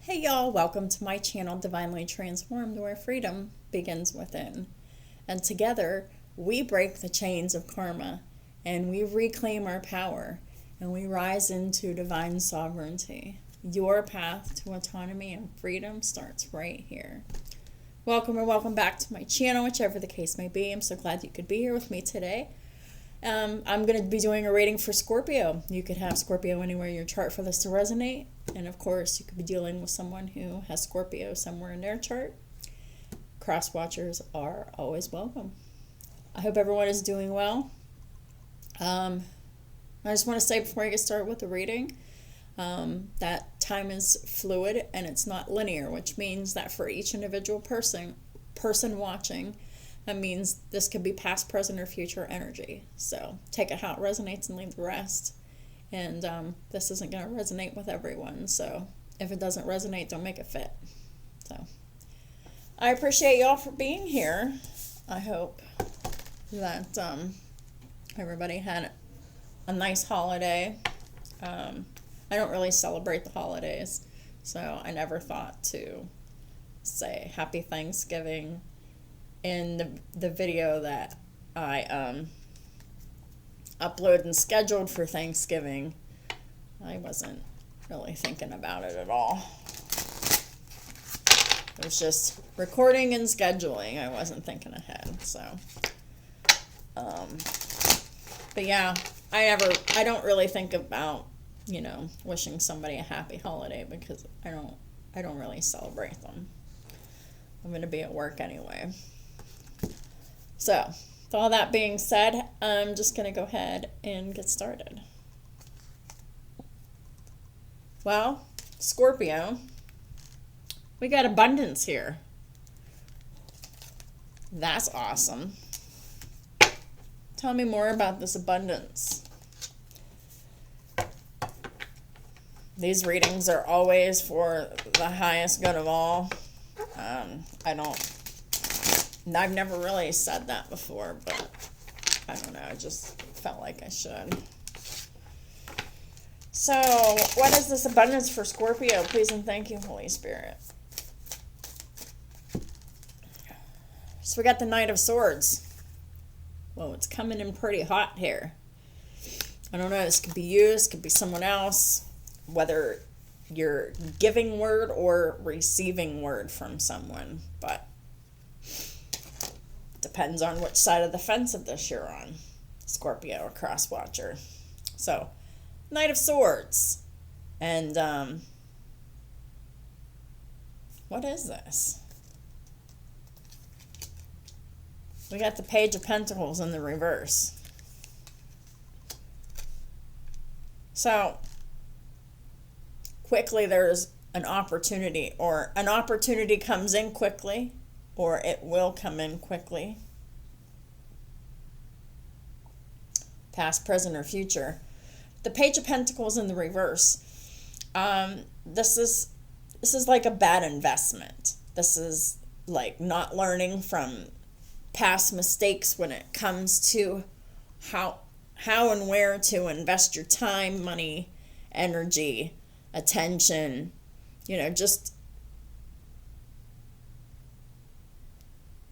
Hey y'all, welcome to my channel, Divinely Transformed, where freedom begins within. And together, we break the chains of karma, and we reclaim our power, and we rise into divine sovereignty. Your path to autonomy and freedom starts right here. Welcome or welcome back to my channel, whichever the case may be. I'm so glad you could be here with me today. I'm going to be doing a reading for Scorpio. You could have Scorpio anywhere in your chart for this to resonate. And of course, you could be dealing with someone who has Scorpio somewhere in their chart. Cross watchers are always welcome. I hope everyone is doing well. I just want to say before I get started with the reading, that time is fluid and it's not linear, which means that for each individual person watching, that means this could be past, present, or future energy. So take it how it resonates and leave the rest. And this isn't going to resonate with everyone. So if it doesn't resonate, don't make it fit. So I appreciate y'all for being here. I hope that everybody had a nice holiday. I don't really celebrate the holidays, so I never thought to say Happy Thanksgiving in the video that I uploaded and scheduled for Thanksgiving. I wasn't really thinking about it at all. It was just recording and scheduling. I wasn't thinking ahead. So, but yeah, I don't really think about, wishing somebody a happy holiday because I don't really celebrate them. I'm going to be at work anyway. So, with all that being said, I'm just going to go ahead and get started. Well, Scorpio, we got abundance here. That's awesome. Tell me more about this abundance. These readings are always for the highest good of all. I've never really said that before, but I don't know. I just felt like I should. So, what is this abundance for Scorpio? Please and thank you, Holy Spirit. So we got the Knight of Swords. Well, it's coming in pretty hot here. I don't know. This could be you. This could be someone else. Whether you're giving word or receiving word from someone, but depends on which side of the fence of this you're on, Scorpio or cross watcher. So, Knight of Swords. And, what is this? We got the Page of Pentacles in the reverse. So, quickly there's an opportunity, or an opportunity comes in quickly, or it will come in quickly. Past, present, or future. The Page of Pentacles in the reverse. This is like a bad investment. This is like not learning from past mistakes when it comes to how and where to invest your time, money, energy, attention, just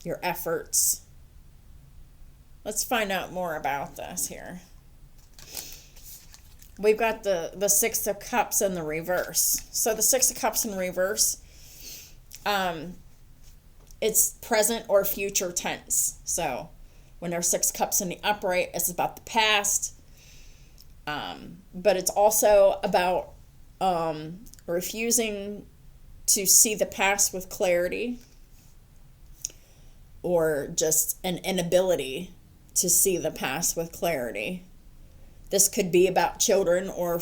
your efforts. Let's find out more about this here. We've got the Six of Cups in the reverse. So the Six of Cups in reverse, it's present or future tense. So when there's Six Cups in the upright, it's about the past. But it's also about refusing to see the past with clarity, or just an inability to see the past with clarity. This could be about children or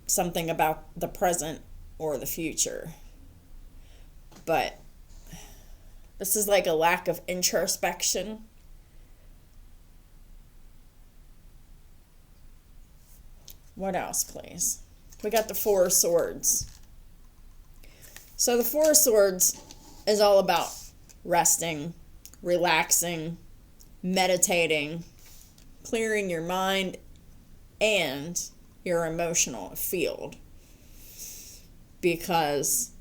something about the present or the future. But this is like a lack of introspection. What else, please? We got the Four of Swords. So the Four of Swords is all about resting, relaxing, meditating, clearing your mind, and your emotional field, because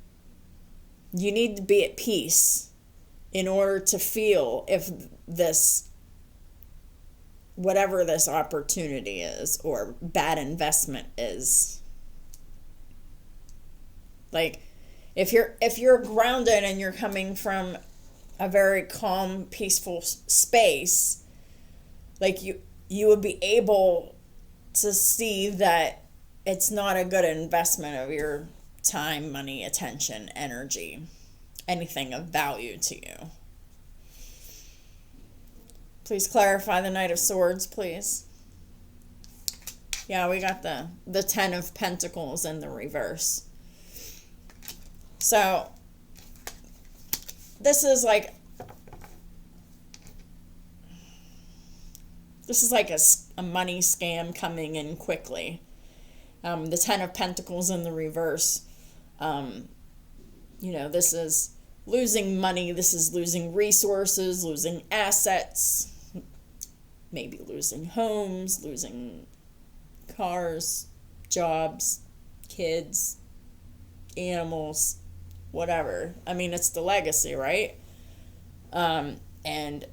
you need to be at peace in order to feel if this, whatever this opportunity is or bad investment is. Like, if you're grounded and you're coming from a very calm, peaceful space, like you would be able to see that it's not a good investment of your time, money, attention, energy, anything of value to you. Please clarify the Knight of Swords, please. Yeah, we got the Ten of Pentacles in the reverse. So this is like a money scam coming in quickly. The Ten of Pentacles in the reverse. This is losing money. This is losing resources, losing assets, maybe losing homes, losing cars, jobs, kids, animals, whatever. I mean, it's the legacy, right? And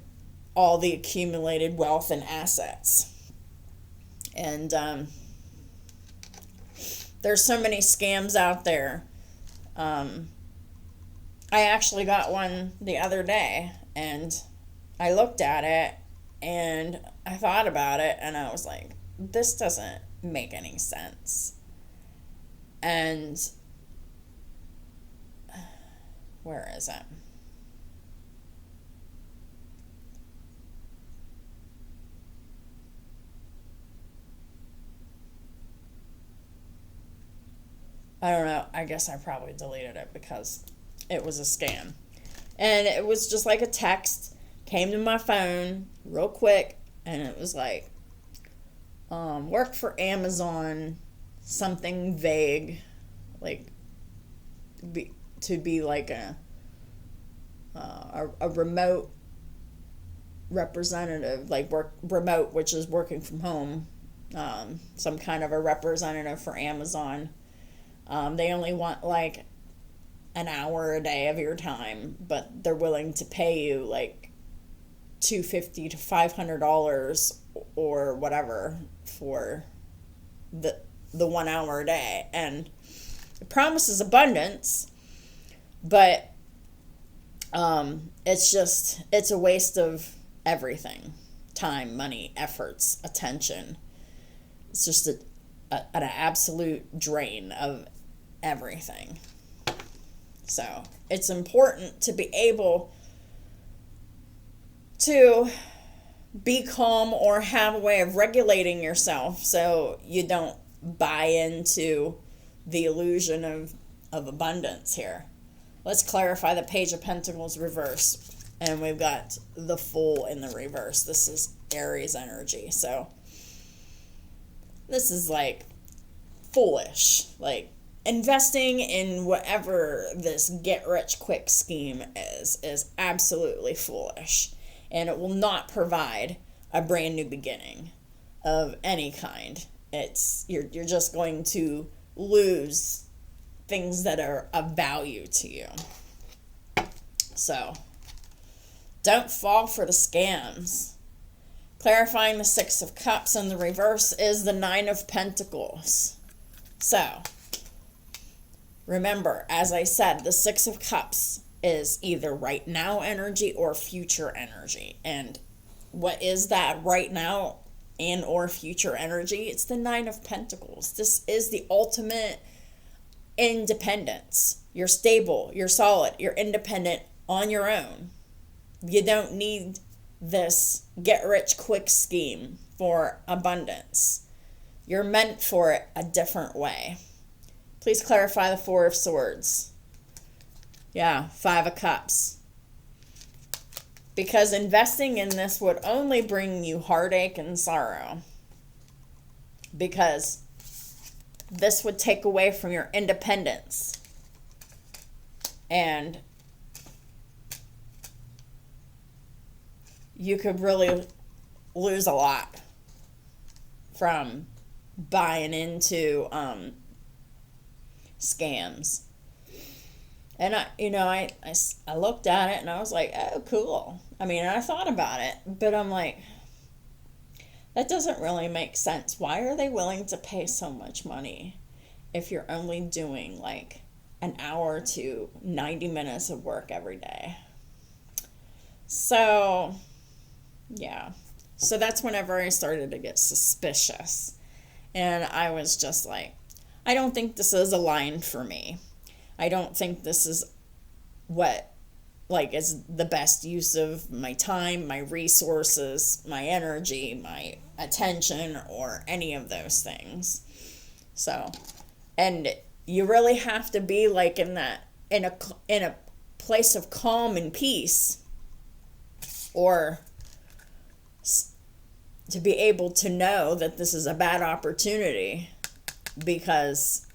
all the accumulated wealth and assets. And there's so many scams out there. I actually got one the other day, and I looked at it, and I thought about it, and I was like, this doesn't make any sense. And where is it? I don't know. I guess I probably deleted it because it was a scam. And it was just like a text, came to my phone real quick, and it was like, work for Amazon, something vague, like to be like a remote representative, like work remote, which is working from home, some kind of a representative for Amazon. They only want like an hour a day of your time, but they're willing to pay you like $250 to $500 or whatever for the 1 hour a day. And it promises abundance, but it's a waste of everything: time, money, efforts, attention. It's just an absolute drain of everything. So it's important to be able to be calm or have a way of regulating yourself so you don't buy into the illusion of abundance here. Let's clarify the Page of Pentacles reverse. And we've got the Fool in the reverse. This is Aries energy. So this is like foolish. Like, investing in whatever this get-rich-quick scheme is absolutely foolish. And it will not provide a brand new beginning of any kind. You're just going to lose things that are of value to you. So don't fall for the scams. Clarifying the Six of Cups in the reverse is the Nine of Pentacles. So remember, as I said, the Six of Cups is either right now energy or future energy. And what is that right now and or future energy? It's the Nine of Pentacles. This is the ultimate independence. You're stable, you're solid, you're independent on your own. You don't need this get-rich-quick scheme for abundance. You're meant for it a different way. Please clarify the Four of Swords. Yeah, Five of Cups. Because investing in this would only bring you heartache and sorrow. Because this would take away from your independence. And you could really lose a lot from buying into scams. And I looked at it and I was like, oh, cool. I mean, I thought about it, but I'm like, that doesn't really make sense. Why are they willing to pay so much money if you're only doing like an hour to 90 minutes of work every day? So, yeah. So that's whenever I started to get suspicious. And I was just like, I don't think this is aligned for me. I don't think this is what is the best use of my time, my resources, my energy, my attention, or any of those things. So, and you really have to be like in a place of calm and peace, or to be able to know that this is a bad opportunity, because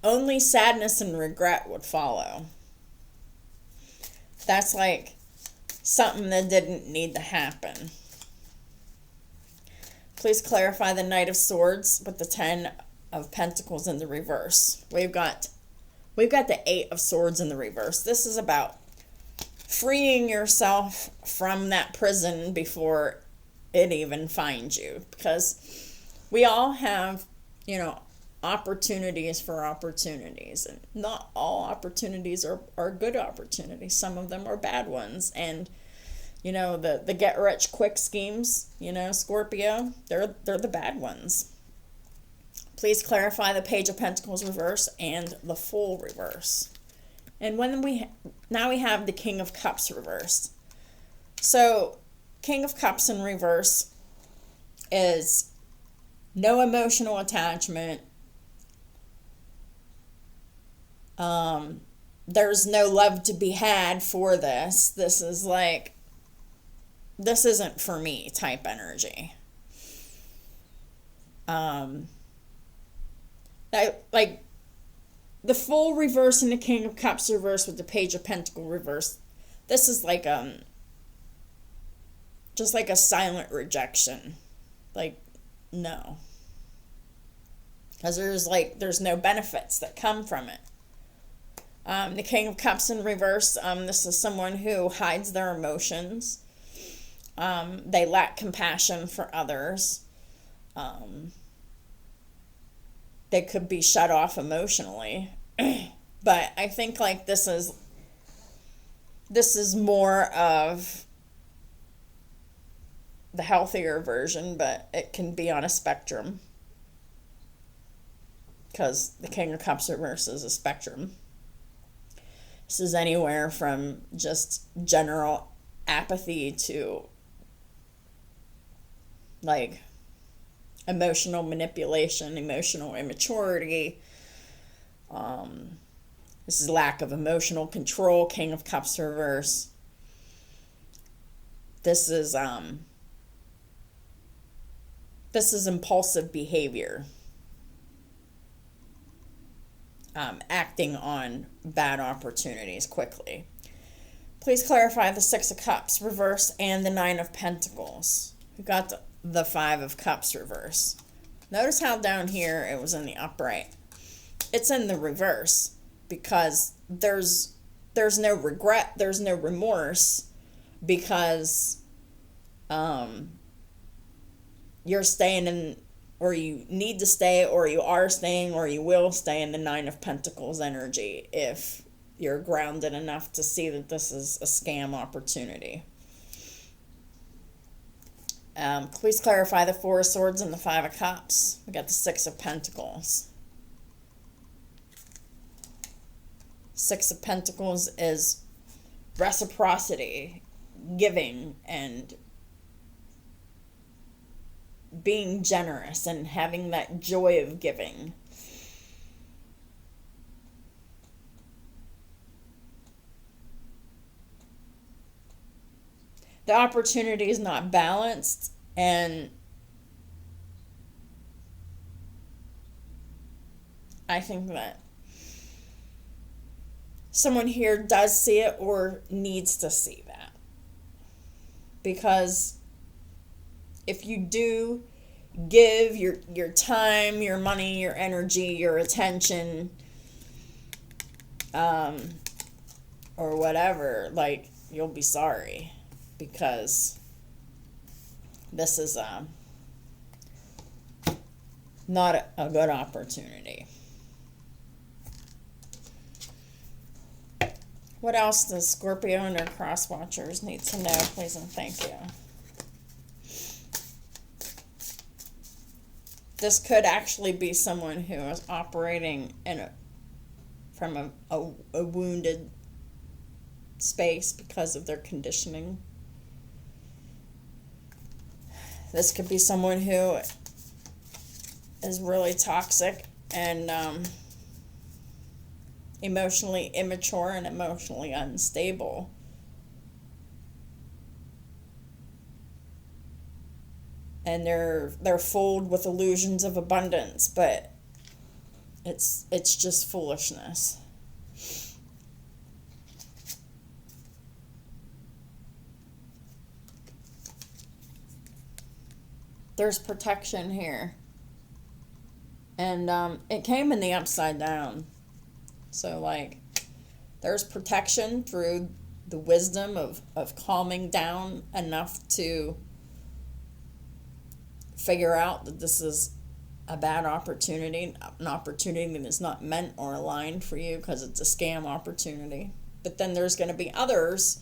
only sadness and regret would follow. That's like something that didn't need to happen. Please clarify the Knight of Swords with the 10 of Pentacles in the reverse. We've got the 8 of Swords in the reverse. This is about freeing yourself from that prison before it even finds you, because we all have, opportunities for opportunities, and not all opportunities are good opportunities. Some of them are bad ones, and the get rich quick schemes, Scorpio, they're the bad ones. Please clarify the Page of Pentacles reverse and the Fool reverse. And now we have the King of Cups reversed. So King of Cups in reverse is no emotional attachment. There's no love to be had for this. This is like, this isn't for me type energy. Like the Fool reverse and the King of Cups reverse with the Page of Pentacles reverse. This is like just like a silent rejection. Like, no. Because there's no benefits that come from it. The King of Cups in reverse, this is someone who hides their emotions. They lack compassion for others. They could be shut off emotionally. But I think like this is more of the healthier version, but it can be on a spectrum, because the King of Cups reverse is a spectrum. This is anywhere from just general apathy to like emotional manipulation, emotional immaturity. This is lack of emotional control, King of Cups reverse. This is impulsive behavior. Acting on bad opportunities quickly. Please clarify the 6 of Cups reverse and the 9 of Pentacles. We've got the 5 of Cups reverse. Notice how down here it was in the upright. It's in the reverse because there's no regret, there's no remorse, because you're staying in, or you need to stay, or you are staying, or you will stay in the 9 of Pentacles energy if you're grounded enough to see that this is a scam opportunity. Please clarify the 4 of Swords and the 5 of Cups. We got the 6 of Pentacles. 6 of Pentacles is reciprocity, giving, and being generous and having that joy of giving. The opportunity is not balanced, and I think that someone here does see it or needs to see that. Because if you do give your time, your money, your energy, your attention, or whatever, like, you'll be sorry, because this is not a good opportunity. What else does Scorpio and their cross watchers need to know, please and thank you? This could actually be someone who is operating from a wounded space because of their conditioning. This could be someone who is really toxic and emotionally immature and emotionally unstable. And they're fooled with illusions of abundance, but it's just foolishness. There's protection here. And it came in the upside down. So, like, there's protection through the wisdom of calming down enough to figure out that this is a bad opportunity, an opportunity that is not meant or aligned for you because it's a scam opportunity. But then there's going to be others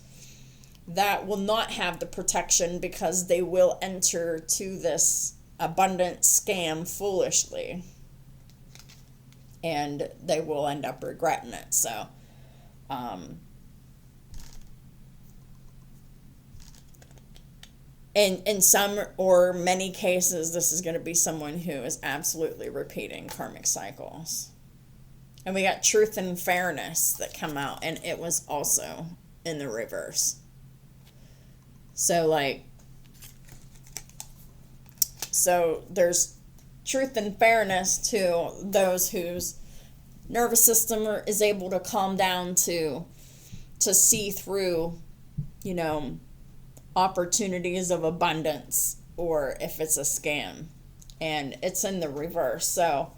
that will not have the protection because they will enter to this abundant scam foolishly. And they will end up regretting it. So, in some or many cases, this is going to be someone who is absolutely repeating karmic cycles. And we got truth and fairness that come out, and it was also in the reverse. So, like, so there's truth and fairness to those whose nervous system is able to calm down to see through, opportunities of abundance, or if it's a scam. And it's in the reverse. So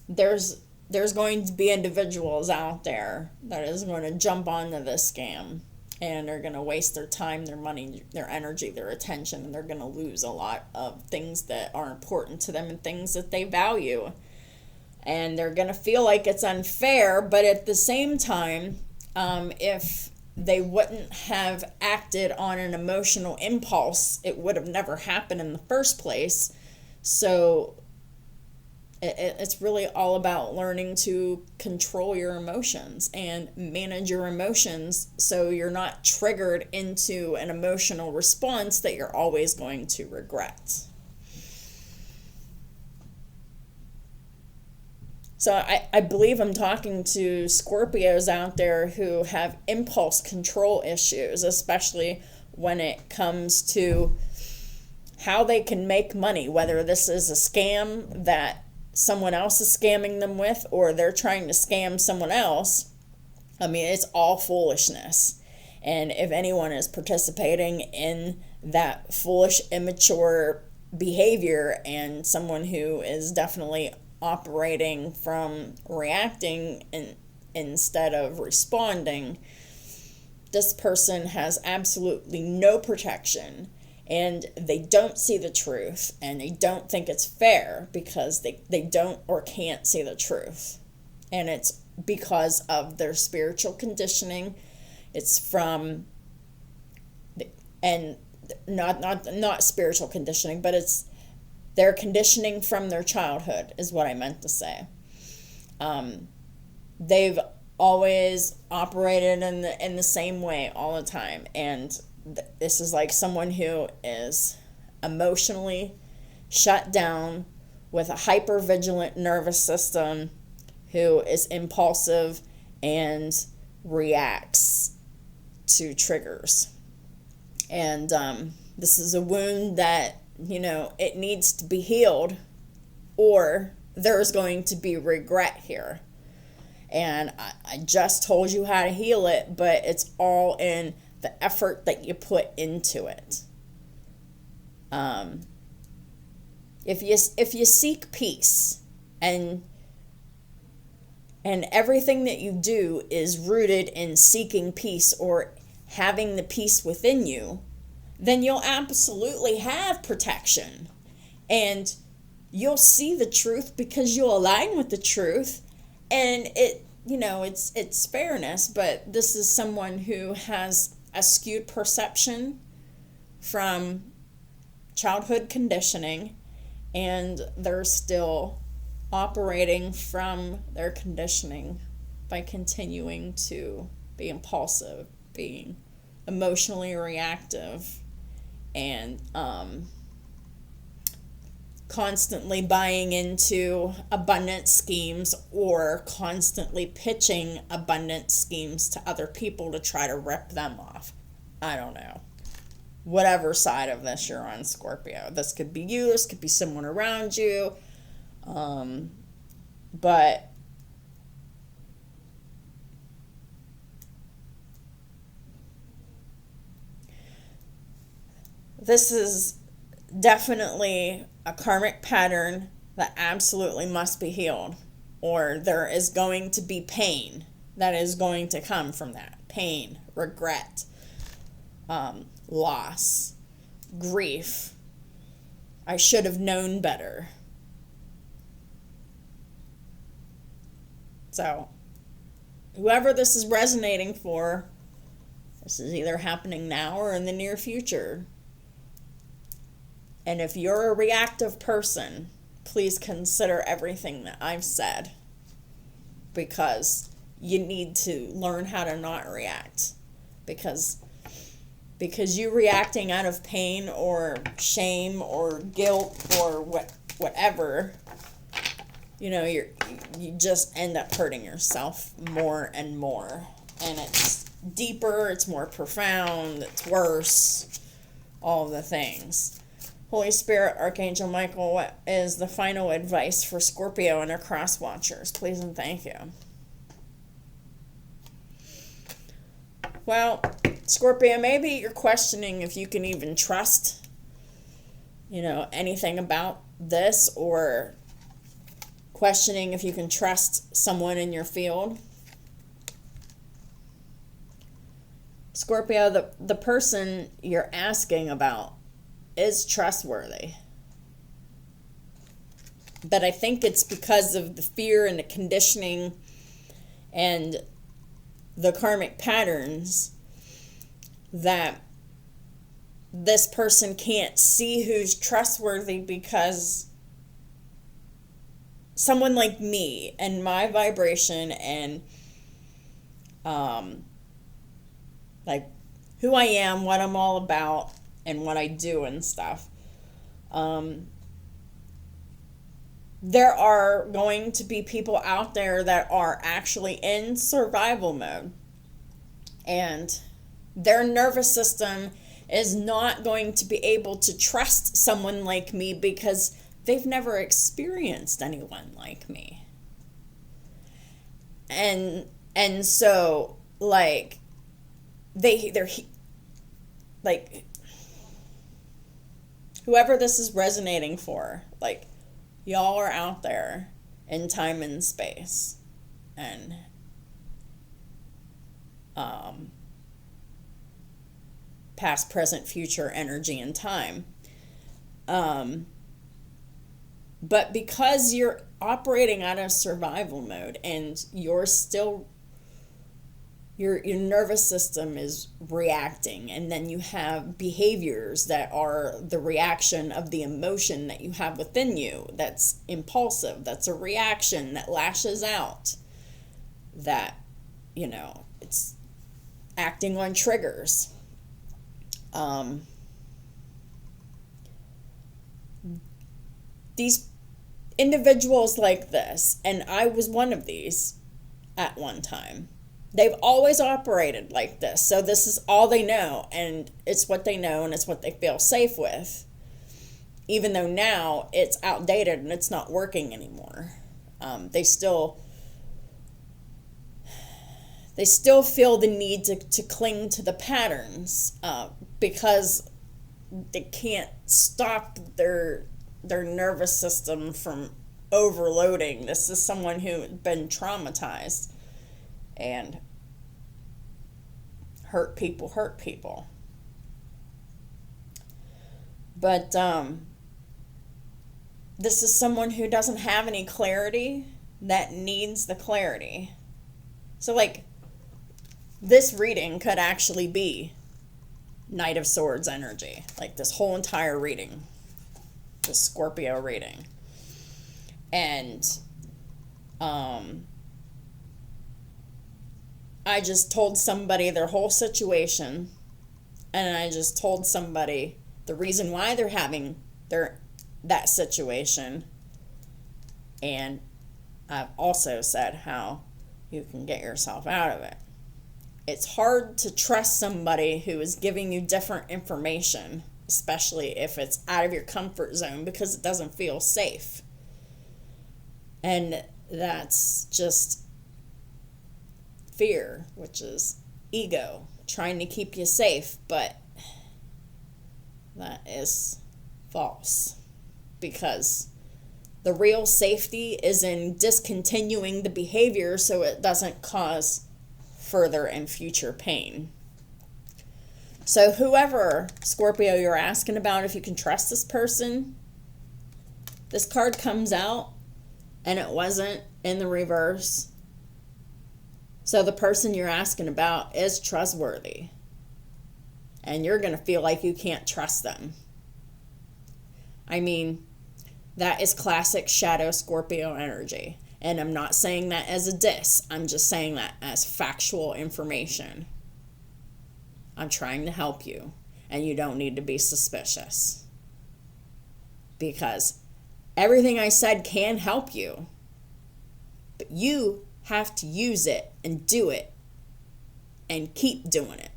there's going to be individuals out there that is going to jump onto this scam, and they're going to waste their time, their money, their energy, their attention, and they're going to lose a lot of things that are important to them and things that they value. And they're going to feel like it's unfair, but at the same time, if they wouldn't have acted on an emotional impulse, it would have never happened in the first place. So it's really all about learning to control your emotions and manage your emotions so you're not triggered into an emotional response that you're always going to regret. So I believe I'm talking to Scorpios out there who have impulse control issues, especially when it comes to how they can make money, whether this is a scam that someone else is scamming them with, or they're trying to scam someone else. I mean, it's all foolishness. And if anyone is participating in that foolish, immature behavior, and someone who is definitely operating from reacting instead of responding, this person has absolutely no protection. And they don't see the truth, and they don't think it's fair because they don't or can't see the truth. And it's because of their spiritual conditioning. It's from, and not spiritual conditioning, but it's their conditioning from their childhood is what I meant to say. They've always operated in the same way all the time, and this is like someone who is emotionally shut down with a hypervigilant nervous system, who is impulsive and reacts to triggers. And this is a wound that, it needs to be healed, or there's going to be regret here. And I just told you how to heal it, but it's all in the effort that you put into it. If you seek peace, and everything that you do is rooted in seeking peace or having the peace within you, then you'll absolutely have protection. And you'll see the truth because you'll align with the truth. And it's fairness, but this is someone who has a skewed perception from childhood conditioning, and they're still operating from their conditioning by continuing to be impulsive, being emotionally reactive, and constantly buying into abundance schemes or constantly pitching abundance schemes to other people to try to rip them off. I don't know. Whatever side of this you're on, Scorpio. This could be you, this could be someone around you. But this is definitely a karmic pattern that absolutely must be healed, or there is going to be pain that is going to come from that. Pain, regret, loss, grief. I should have known better. So, whoever this is resonating for, this is either happening now or in the near future. And if you're a reactive person, please consider everything that I've said, because you need to learn how to not react. Because you reacting out of pain or shame or guilt or whatever, you just end up hurting yourself more and more. And it's deeper, it's more profound, it's worse, all the things. Holy Spirit, Archangel Michael, what is the final advice for Scorpio and their cross watchers? Please and thank you. Well, Scorpio, maybe you're questioning if you can even trust, anything about this, or questioning if you can trust someone in your field. Scorpio, the person you're asking about is trustworthy. But I think it's because of the fear and the conditioning and the karmic patterns that this person can't see who's trustworthy, because someone like me and my vibration and like who I am, what I'm all about, and what I do and stuff, there are going to be people out there that are actually in survival mode, and their nervous system is not going to be able to trust someone like me because they've never experienced anyone like me. And so like they're like, whoever this is resonating for, like, y'all are out there in time and space, and past, present, future, energy, and time. But because you're operating out of survival mode, and you're still, your nervous system is reacting, and then you have behaviors that are the reaction of the emotion that you have within you, that's impulsive, that's a reaction that lashes out, that, it's acting on triggers. These individuals like this, and I was one of these at one time, they've always operated like this. So this is all they know, and it's what they know, and it's what they feel safe with, even though now it's outdated and it's not working anymore. They still feel the need to cling to the patterns, because they can't stop their their nervous system from overloading. This is someone who's been traumatized, and hurt people. But this is someone who doesn't have any clarity that needs the clarity. So, like, this reading could actually be Knight of Swords energy. Like, this whole entire reading. The Scorpio reading. And I just told somebody their whole situation, and I just told somebody the reason why they're having that situation, and I've also said how you can get yourself out of it. It's hard to trust somebody who is giving you different information, especially if it's out of your comfort zone, because it doesn't feel safe. And that's just fear, which is ego, trying to keep you safe, but that is false, because the real safety is in discontinuing the behavior so it doesn't cause further and future pain. So whoever, Scorpio, you're asking about if you can trust this person, this card comes out and it wasn't in the reverse. So the person you're asking about is trustworthy, and you're going to feel like you can't trust them. I mean, that is classic shadow Scorpio energy. And I'm not saying that as a diss. I'm just saying that as factual information. I'm trying to help you, and you don't need to be suspicious. Because everything I said can help you, but you have to use it and do it and keep doing it.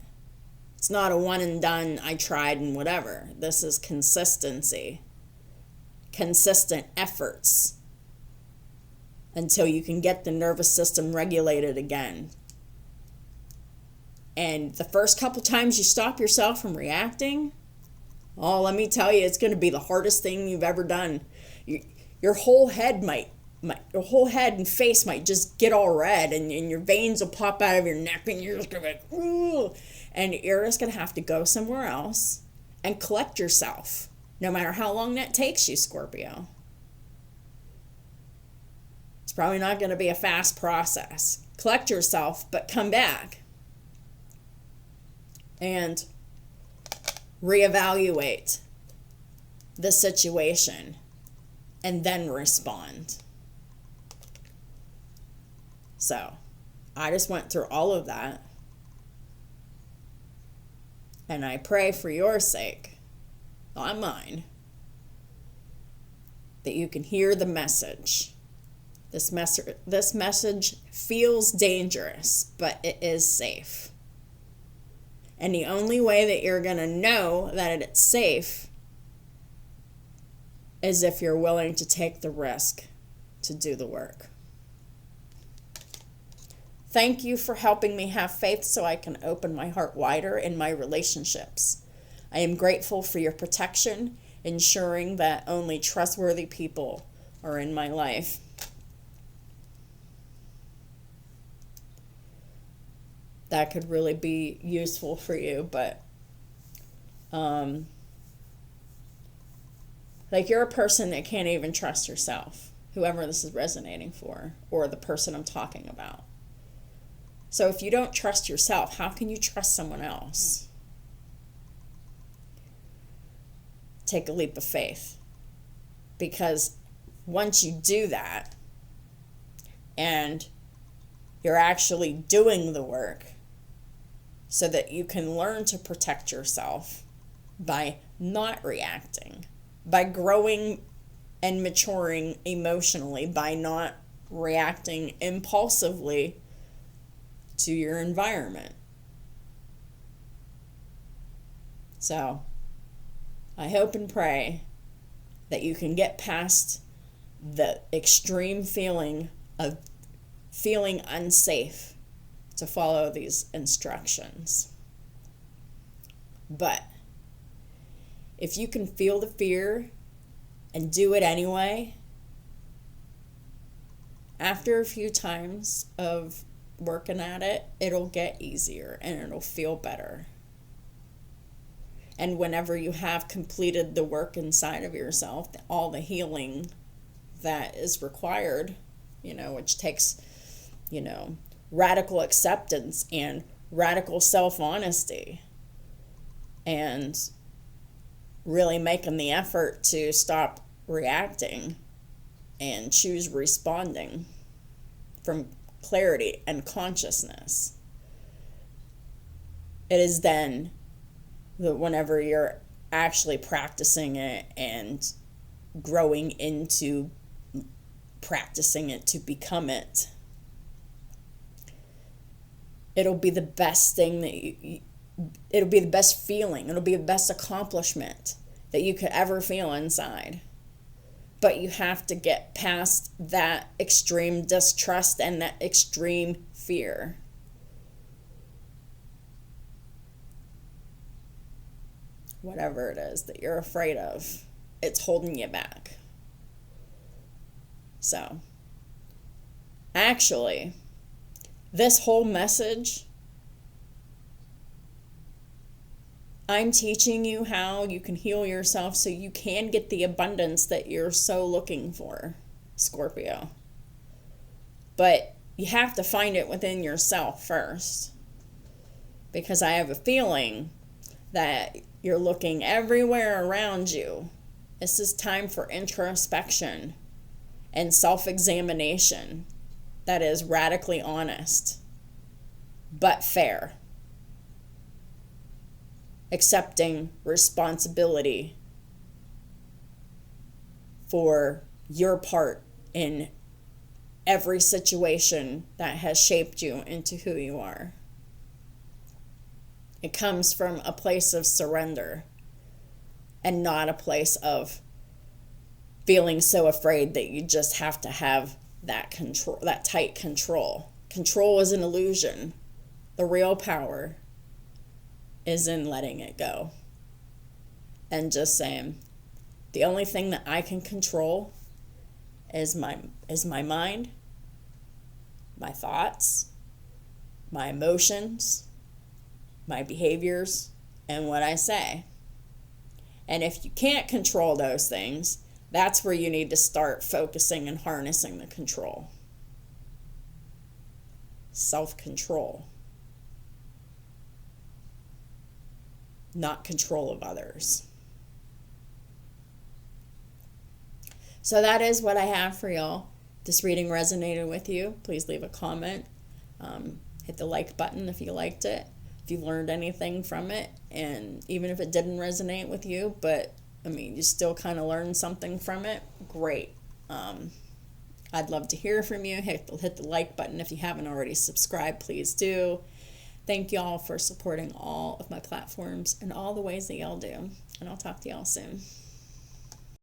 It's not a one and done, I tried and whatever. This is consistency. Consistent efforts until you can get the nervous system regulated again. And the first couple times you stop yourself from reacting, oh, let me tell you, it's going to be the hardest thing you've ever done. Your whole head your whole head and face might just get all red, and your veins will pop out of your neck, and you're just going to be like, ooh. And you're just going to have to go somewhere else and collect yourself, no matter how long that takes you, Scorpio. It's probably not going to be a fast process. Collect yourself, but come back and reevaluate the situation and then respond. So, I just went through all of that, and I pray for your sake, not mine, that you can hear the message. This message feels dangerous, but it is safe. And the only way that you're going to know that it's safe is if you're willing to take the risk to do the work. Thank you for helping me have faith so I can open my heart wider in my relationships. I am grateful for your protection, ensuring that only trustworthy people are in my life. That could really be useful for you, but like, you're a person that can't even trust yourself, whoever this is resonating for, or the person I'm talking about. So if you don't trust yourself, how can you trust someone else? Take a leap of faith. Because once you do that, and you're actually doing the work so that you can learn to protect yourself by not reacting, by growing and maturing emotionally, by not reacting impulsively to your environment. So, I hope and pray that you can get past the extreme feeling of feeling unsafe to follow these instructions. But if you can feel the fear and do it anyway, after a few times of working at it, it'll get easier and it'll feel better. And whenever you have completed the work inside of yourself, all the healing that is required, which takes, radical acceptance and radical self-honesty and really making the effort to stop reacting and choose responding from clarity and consciousness. It is then that whenever you're actually practicing it and growing into practicing it to become it, it'll be the best thing that it'll be the best feeling, it'll be the best accomplishment that you could ever feel inside. But you have to get past that extreme distrust and that extreme fear. Whatever it is that you're afraid of, it's holding you back. So, actually, this whole message, I'm teaching you how you can heal yourself so you can get the abundance that you're so looking for, Scorpio. But you have to find it within yourself first. Because I have a feeling that you're looking everywhere around you. This is time for introspection and self-examination that is radically honest, but fair. Accepting responsibility for your part in every situation that has shaped you into who you are. It comes from a place of surrender and not a place of feeling so afraid that you just have to have that control, that tight control. Control is an illusion. The real power is in letting it go and just saying, the only thing that I can control is my mind, my thoughts, my emotions, my behaviors, and what I say. And if you can't control those things, that's where you need to start focusing and harnessing the control. Self-control. Not control of others. So that is what I have for y'all. If this reading resonated with you, please leave a comment. Hit the like button if you liked it. If you learned anything from it, and even if it didn't resonate with you, but you still kind of learned something from it, great. I'd love to hear from you. Hit the like button if you haven't already subscribed, please do. Thank y'all for supporting all of my platforms and all the ways that y'all do. And I'll talk to y'all soon.